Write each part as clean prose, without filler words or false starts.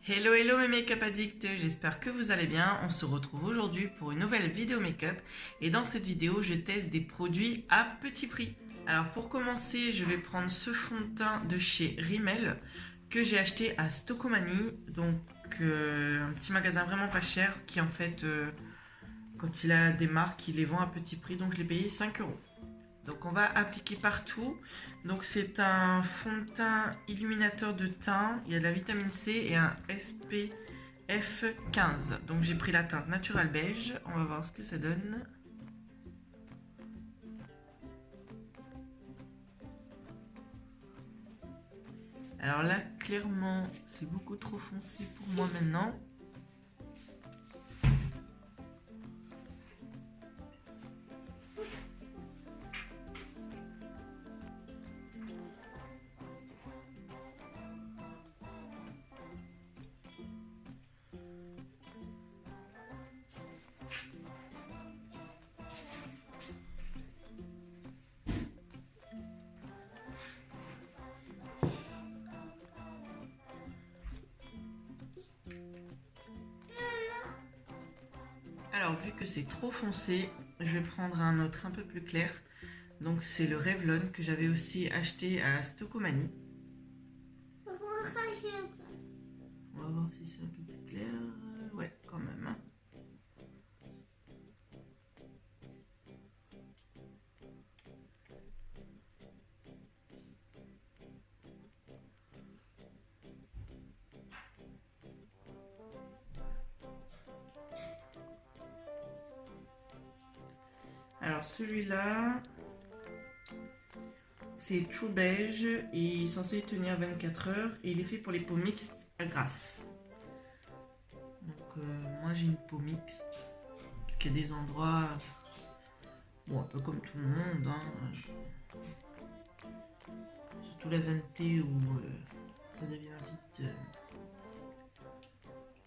Hello hello mes make-up addicts, j'espère que vous allez bien. On se retrouve aujourd'hui pour une nouvelle vidéo make-up et dans cette vidéo je teste des produits à petit prix. Alors pour commencer je vais prendre ce fond de teint de chez Rimmel que j'ai acheté à Stocomanie, donc un petit magasin vraiment pas cher qui en fait quand il a des marques il les vend à petit prix, donc je l'ai payé 5 euros. Donc on va appliquer partout. Donc c'est un fond de teint illuminateur de teint. Il y a de la vitamine C et un SPF 15. Donc j'ai pris la teinte Natural Beige. On va voir ce que ça donne. Alors là clairement c'est beaucoup trop foncé pour moi maintenant. Alors vu que c'est trop foncé, je vais prendre un autre un peu plus clair. Donc c'est le Revlon que j'avais aussi acheté à Stocomanie. On va voir si c'est un peu plus clair. Ouais, quand même. Alors celui-là, c'est True Beige et il est censé tenir 24 heures et il est fait pour les peaux mixtes à grasse. Donc moi j'ai une peau mixte, parce qu'il y a des endroits, bon un peu comme tout le monde, hein, surtout la zone T où ça devient vite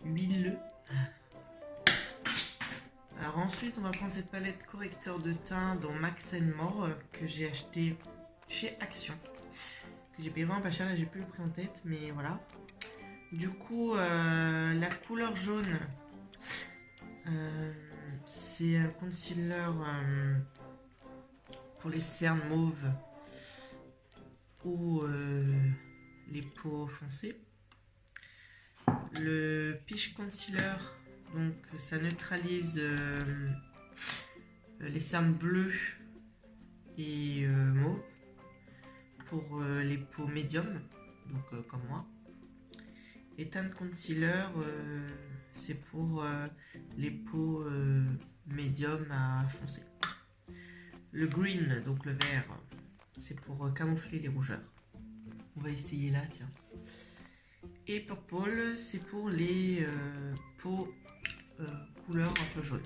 huileux. Alors ensuite on va prendre cette palette correcteur de teint dans Max More que j'ai acheté chez Action, que j'ai payé vraiment pas cher, là j'ai plus le prix en tête mais voilà. Du coup la couleur jaune c'est un concealer pour les cernes mauves ou les peaux foncées. Le Peach Concealer, donc ça neutralise les cernes bleues et mauves pour les peaux médium, donc comme moi. Et teint de concealer, c'est pour les peaux médium à foncé. Le green, donc le vert, c'est pour camoufler les rougeurs. On va essayer là, tiens. Et purple, c'est pour les peaux couleur un peu jaune.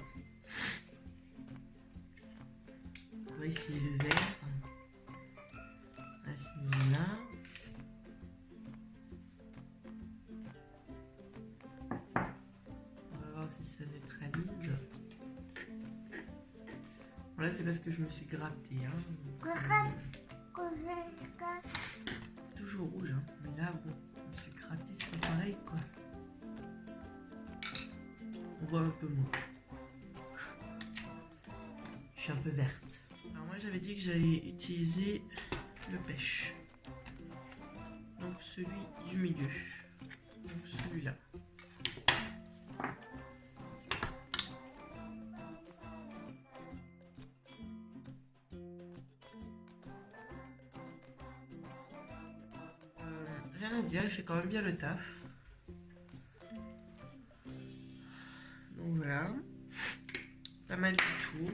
On va essayer le vert. À ce niveau-là. On va voir si ça neutralise. Voilà, c'est parce que je me suis gratté. Hein, toujours rouge, hein. Mais là, bon, je me suis gratté, c'est pas pareil, quoi. On voit un peu moins. Je suis un peu verte. Alors moi, j'avais dit que j'allais utiliser le pêche. Donc celui du milieu. Donc celui-là. Rien à dire, il fait quand même bien le taf. Donc voilà. Pas mal du tout.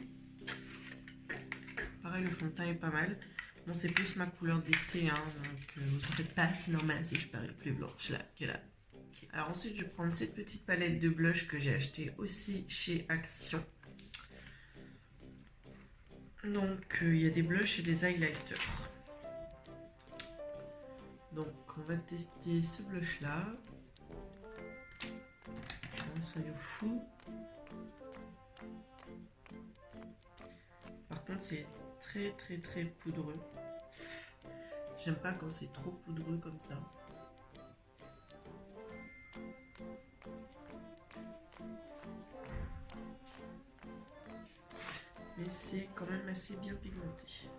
Pareil, le fond de teint est pas mal. Bon, c'est plus ma couleur d'été, hein, donc vous en faites pas, c'est normal si je parais plus blanche là que là. Okay. Alors ensuite, je vais prendre cette petite palette de blush que j'ai acheté aussi chez Action. Donc il y a des blushs et des highlighters. Donc on va tester ce blush là. Soyons fous. Par contre c'est très poudreux. J'aime pas quand c'est trop poudreux comme ça. quand même assez bien pigmenté.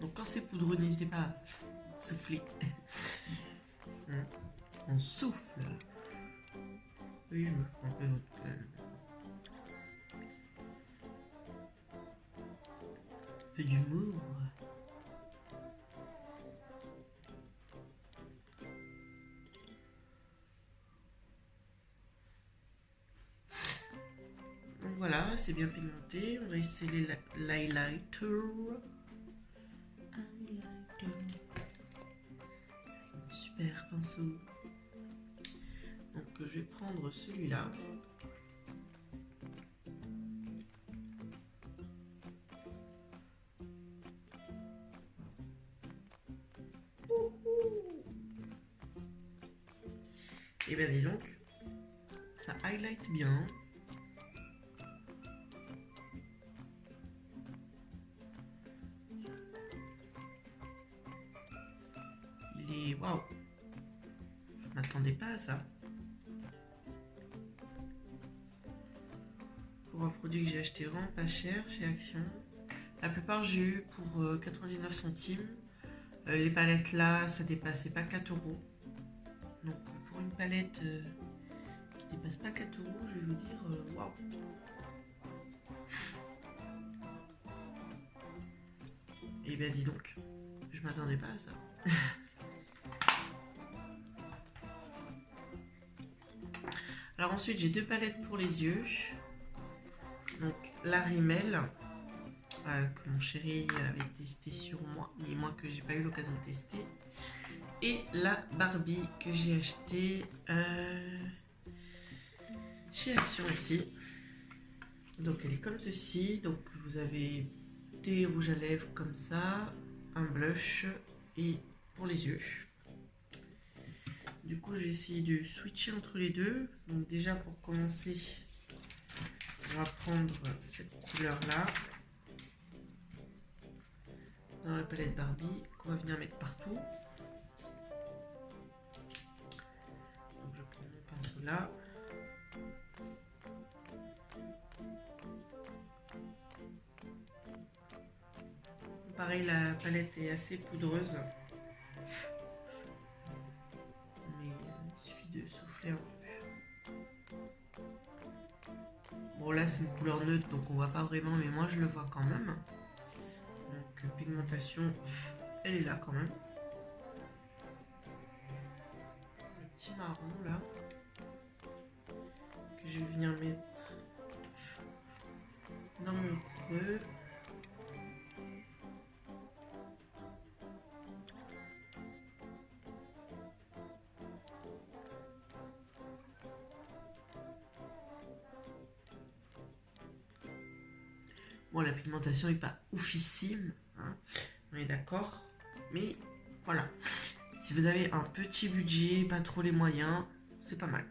Donc quand c'est poudreux, n'hésitez pas à souffler. On souffle. Oui, je me prends un peu votre calme. Un peu d'humour. Donc voilà, c'est bien pigmenté. On va essayer l'highlighter. Super pinceau. Donc je vais prendre celui-là. Et bien dis donc, ça highlight bien. Il est waouh. Je m'attendais pas à ça. Pour un produit que j'ai acheté vraiment pas cher chez Action. La plupart j'ai eu pour 99 centimes. Les palettes là, ça dépassait pas 4 euros. Donc pour une palette qui dépasse pas 4 euros, je vais vous dire waouh. Et bien dis donc, je m'attendais pas à ça. Alors ensuite j'ai deux palettes pour les yeux. Donc la Rimmel que mon chéri avait testé sur moi, mais moi que j'ai pas eu l'occasion de tester. Et la Barbie que j'ai acheté chez Action aussi. Donc elle est comme ceci. Donc vous avez des rouges à lèvres comme ça, un blush et pour les yeux. Du coup, j'ai essayé de switcher entre les deux. Donc déjà, pour commencer, on va prendre cette couleur-là dans la palette Barbie qu'on va venir mettre partout. Donc je prends mon pinceau là. Pareil, la palette est assez poudreuse. De souffler un peu. Bon là c'est une couleur neutre donc on voit pas vraiment, mais moi je le vois quand même. Donc pigmentation, elle est là quand même. Le petit marron là que je vais venir mettre dans mon creux. Bon, la pigmentation n'est pas oufissime, hein, on est d'accord, mais voilà. Si vous avez un petit budget, pas trop les moyens, c'est pas mal.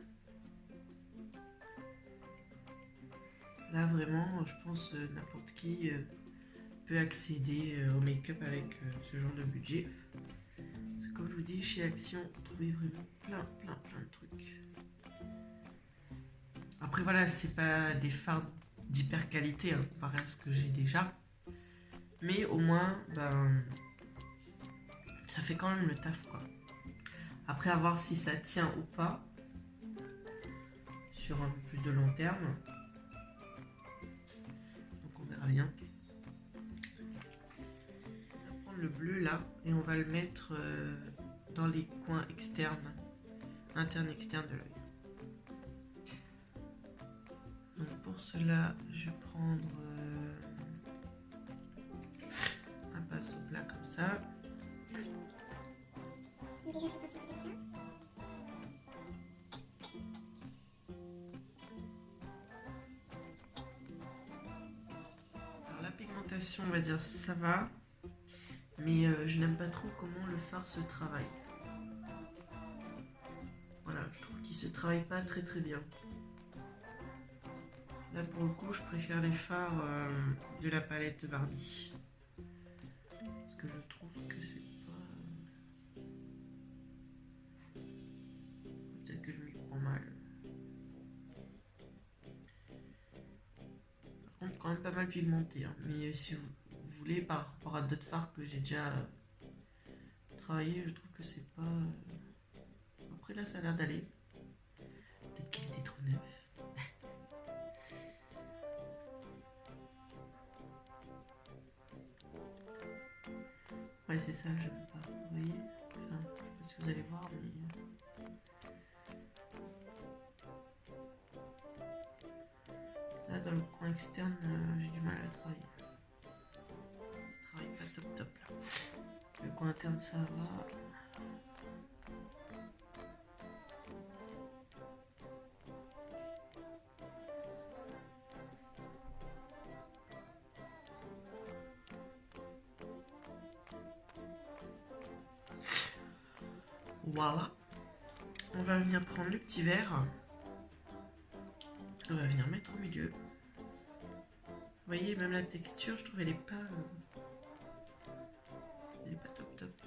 Là, vraiment, je pense n'importe qui peut accéder au make-up avec ce genre de budget. Parce que comme je vous dis, chez Action, vous trouvez vraiment plein de trucs. Après, voilà, c'est pas des fards d'hyper qualité hein, comparé à ce que j'ai déjà, mais au moins ben ça fait quand même le taf quoi. Après à voir si ça tient ou pas sur un peu plus de long terme, donc on verra bien. On va prendre le bleu là et on va le mettre dans les coins externes, internes externes de l'œil. Donc pour cela, je vais prendre un pinceau plat comme ça. Alors la pigmentation, on va dire ça va, mais je n'aime pas trop comment le fard se travaille. Voilà, je trouve qu'il se travaille pas très bien. Là pour le coup je préfère les fards de la palette Barbie. Parce que je trouve que c'est pas... Peut-être que je m'y prends mal. même pas mal pigmenté, hein. Mais si vous voulez, par rapport à d'autres fards que j'ai déjà travaillé, je trouve que c'est pas... Après là, ça a l'air d'aller. Peut-être qu'il était trop neuf. Ouais, c'est ça, j'aime pas. Vous voyez, enfin, je sais pas si vous allez voir, mais... Là, dans le coin externe, j'ai du mal à le travailler. Ça travaille pas top top, là. Le coin interne, ça va. Voilà. On va venir prendre le petit verre. On va venir mettre au milieu. Vous voyez, même la texture, je trouve elle est pas top top.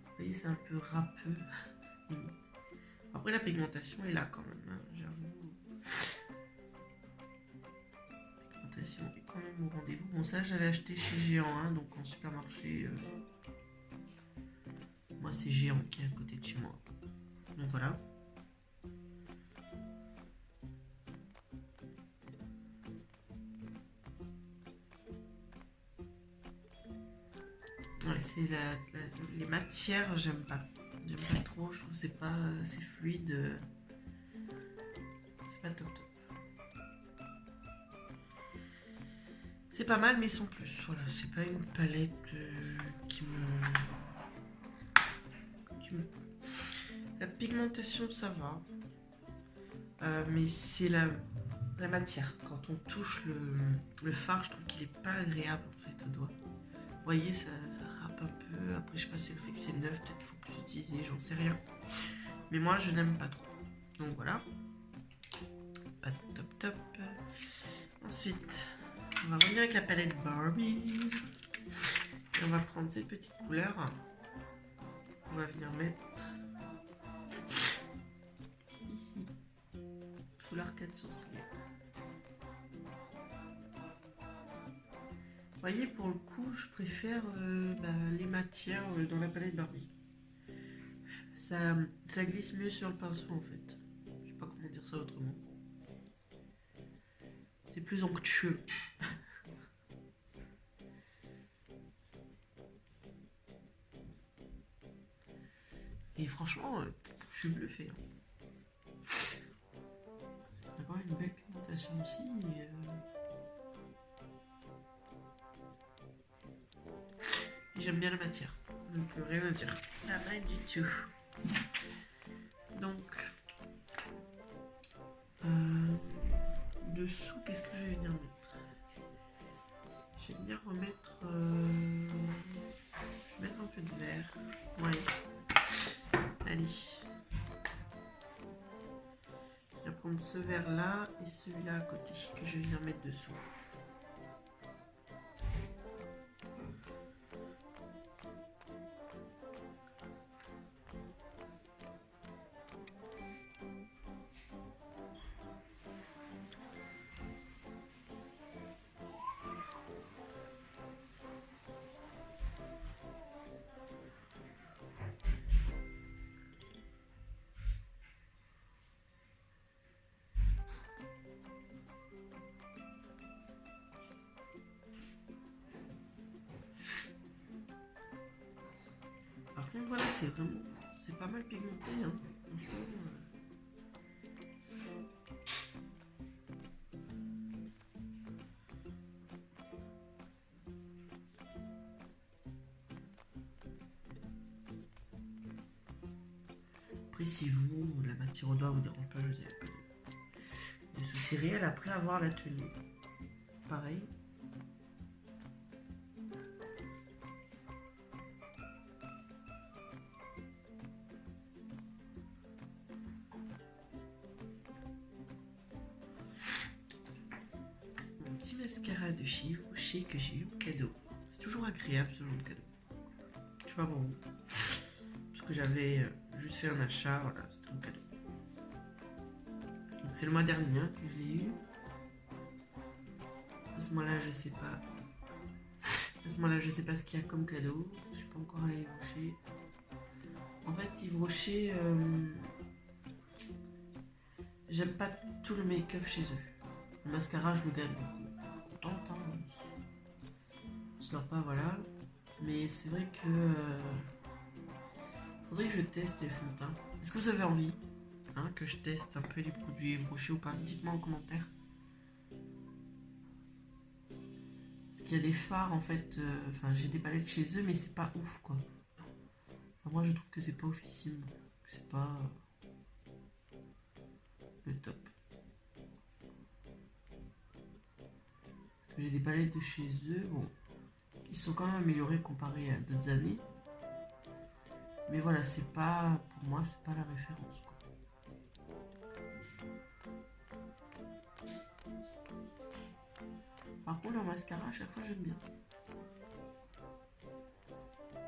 Vous voyez, c'est un peu râpeux. Après, la pigmentation est là quand même, hein, j'avoue. La pigmentation est quand même au rendez-vous. Bon, ça, j'avais acheté chez Géant, hein, donc en supermarché. Moi, c'est Géant qui est à côté de chez moi. Donc voilà. Ouais, c'est les matières, j'aime pas. J'aime pas trop, je trouve que c'est pas assez fluide. C'est pas top top. C'est pas mal, mais sans plus. Voilà, c'est pas une palette qui me... La pigmentation, ça va. Mais c'est la matière. Quand on touche le fard, je trouve qu'il est pas agréable en fait au doigt. Vous voyez, ça râpe un peu. Après, je sais pas si le fait que c'est neuf, peut-être qu'il faut plus utiliser, j'en sais rien. Mais moi, je n'aime pas trop. Donc voilà. Pas top top. Ensuite, on va revenir avec la palette Barbie. Et on va prendre cette petite couleur. On va venir mettre ici, sous l'arcade sourcilière. Vous voyez, pour le coup, je préfère les matières dans la palette Barbie. Ça glisse mieux sur le pinceau en fait. Je sais pas comment dire ça autrement. C'est plus onctueux. Et franchement, je suis bluffée. D'avoir une belle pigmentation aussi. Et j'aime bien la matière. Donc rien à dire. Rien du tout. Donc, dessous, qu'est-ce que je vais venir mettre? Je vais venir remettre... je vais mettre un peu de vert. Ouais. Allez. Je vais prendre ce vert là et celui-là à côté que je vais venir mettre dessous. Par contre, voilà, c'est pas mal pigmenté, hein. Franchement. Après, si vous, la matière au doigt vous dérange pas, je vous dirais pas de soucis réels après avoir la tenue. Pareil. Mon petit mascara de chez Chez que j'ai eu en cadeau. C'est toujours agréable ce genre de cadeau. Je sais pas pour vous. parce que j'avais juste fait un achat, voilà, c'était un cadeau. Donc c'est le mois dernier hein, que je l'ai eu. À ce mois-là, je sais pas. À ce moment-là, je sais pas ce qu'il y a comme cadeau. Je suis pas encore allée à Yves Rocher. En fait, Yves Rocher, j'aime pas tout le make-up chez eux. Le mascara, je le gagne beaucoup. Tente, hein, on se l'a pas, voilà. Mais c'est vrai que faudrait que je teste les fonds de teint. Est-ce que vous avez envie que je teste un peu les produits Yves Rocher ou pas? Dites-moi en commentaire. Parce qu'il y a des fards en fait, j'ai des palettes chez eux mais c'est pas ouf quoi. Enfin, moi je trouve que c'est pas oufissime, que c'est pas le top. Parce que j'ai des palettes de chez eux, bon, ils sont quand même améliorés comparé à d'autres années. Mais voilà, c'est pas, pour moi c'est pas la référence quoi. Par contre, leur mascara, à chaque fois, j'aime bien.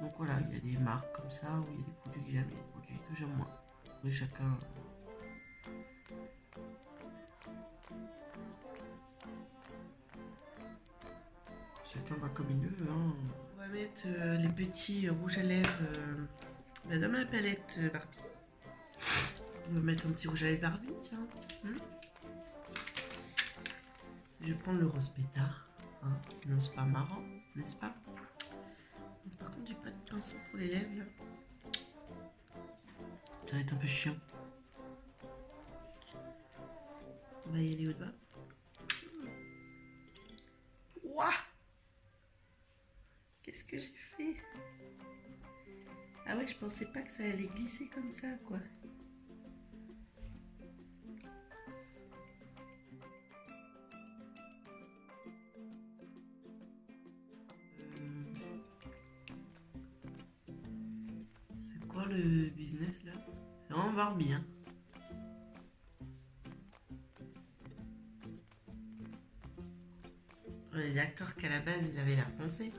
Donc voilà, il y a des marques comme ça où il y a des produits que j'aime et des produits que j'aime moins. Après, chacun va comme il veut. Hein. On va mettre les petits rouges à lèvres dans ma palette Barbie. On va mettre un petit rouge à lèvres Barbie, tiens. Je vais prendre le rose pétard, hein, sinon c'est pas marrant, n'est-ce pas? Par contre, j'ai pas de pinceau pour les lèvres là. Ça va être un peu chiant. On va y aller au bas. Ouah! Qu'est-ce que j'ai fait? Ah ouais, je pensais pas que ça allait glisser comme ça, quoi. C'est quoi le business là? C'est vraiment Barbie, hein. On est d'accord qu'à la base, il avait l'air foncé.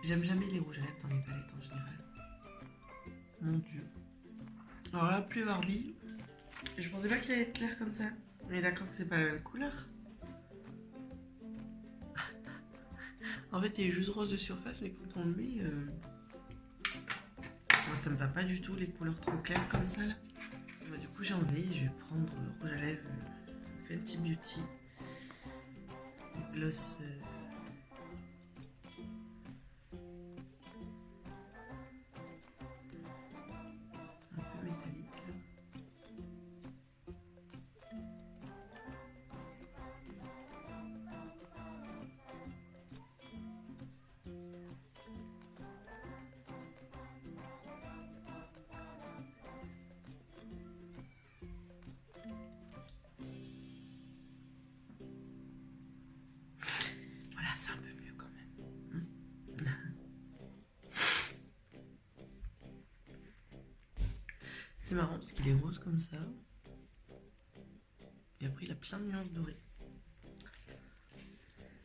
J'aime jamais les rouges à lèvres dans les palettes en général. Mon dieu. Alors là, plus Barbie. Je pensais pas qu'il allait être clair comme ça. On est d'accord que c'est pas la même couleur. En fait, il est juste rose de surface, mais quand on le met... Moi, ça me va pas du tout, les couleurs trop claires comme ça, là. Bah, du coup, j'ai enlevé. Je vais prendre rouge à lèvres Fenty Beauty. Gloss... c'est un peu mieux quand même. C'est marrant parce qu'il est rose comme ça. Et après il a plein de nuances dorées.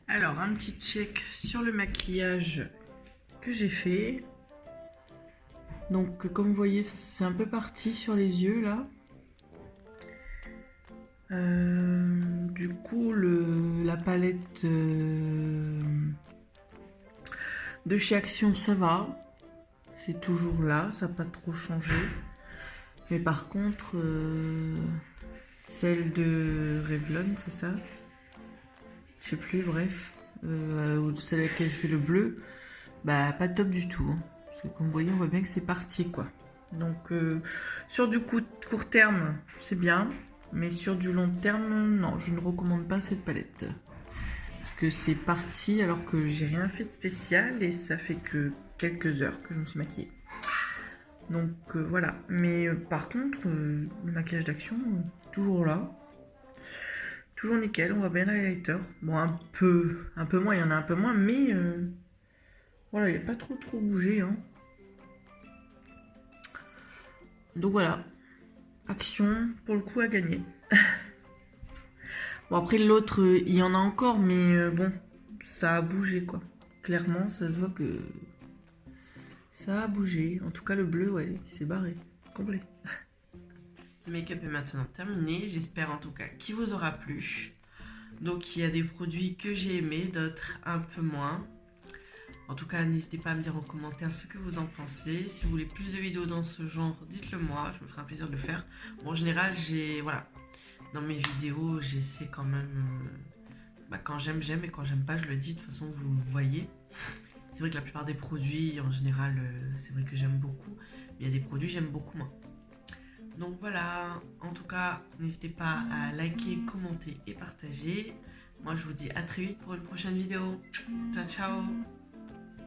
Alors un petit check sur le maquillage que j'ai fait. Donc comme vous voyez, c'est un peu parti sur les yeux là. Du coup la palette de chez Action ça va, c'est toujours là, ça n'a pas trop changé, mais par contre celle de Revlon, c'est ça, je sais plus, bref, ou celle à laquelle je fais le bleu, bah pas top du tout, hein. Parce que comme vous voyez on voit bien que c'est parti quoi. Donc sur du court terme c'est bien, mais sur du long terme non, je ne recommande pas cette palette. Parce que c'est parti alors que j'ai rien fait de spécial et ça fait que quelques heures que je me suis maquillée. Donc voilà, mais par contre le maquillage d'Action toujours là, toujours nickel. On voit bien l'highlighter, bon un peu moins, il y en a un peu moins, mais voilà, il n'a pas trop bougé hein. Donc voilà, Action pour le coup à gagner. Bon, après l'autre, il y en a encore, mais bon, ça a bougé quoi. Clairement, ça se voit que ça a bougé. En tout cas, le bleu, ouais, il s'est barré. Complet. Ce make-up est maintenant terminé. J'espère en tout cas qu'il vous aura plu. Donc, il y a des produits que j'ai aimés, d'autres un peu moins. En tout cas, n'hésitez pas à me dire en commentaire ce que vous en pensez. Si vous voulez plus de vidéos dans ce genre, dites-le moi. Je me ferai un plaisir de le faire. Bon, en général, voilà. Dans mes vidéos, j'essaie quand même... quand j'aime, j'aime. Et quand j'aime pas, je le dis. De toute façon, vous le voyez. C'est vrai que la plupart des produits, en général, c'est vrai que j'aime beaucoup. Mais il y a des produits que j'aime beaucoup moins. Donc voilà. En tout cas, n'hésitez pas à liker, commenter et partager. Moi, je vous dis à très vite pour une prochaine vidéo. Ciao, ciao!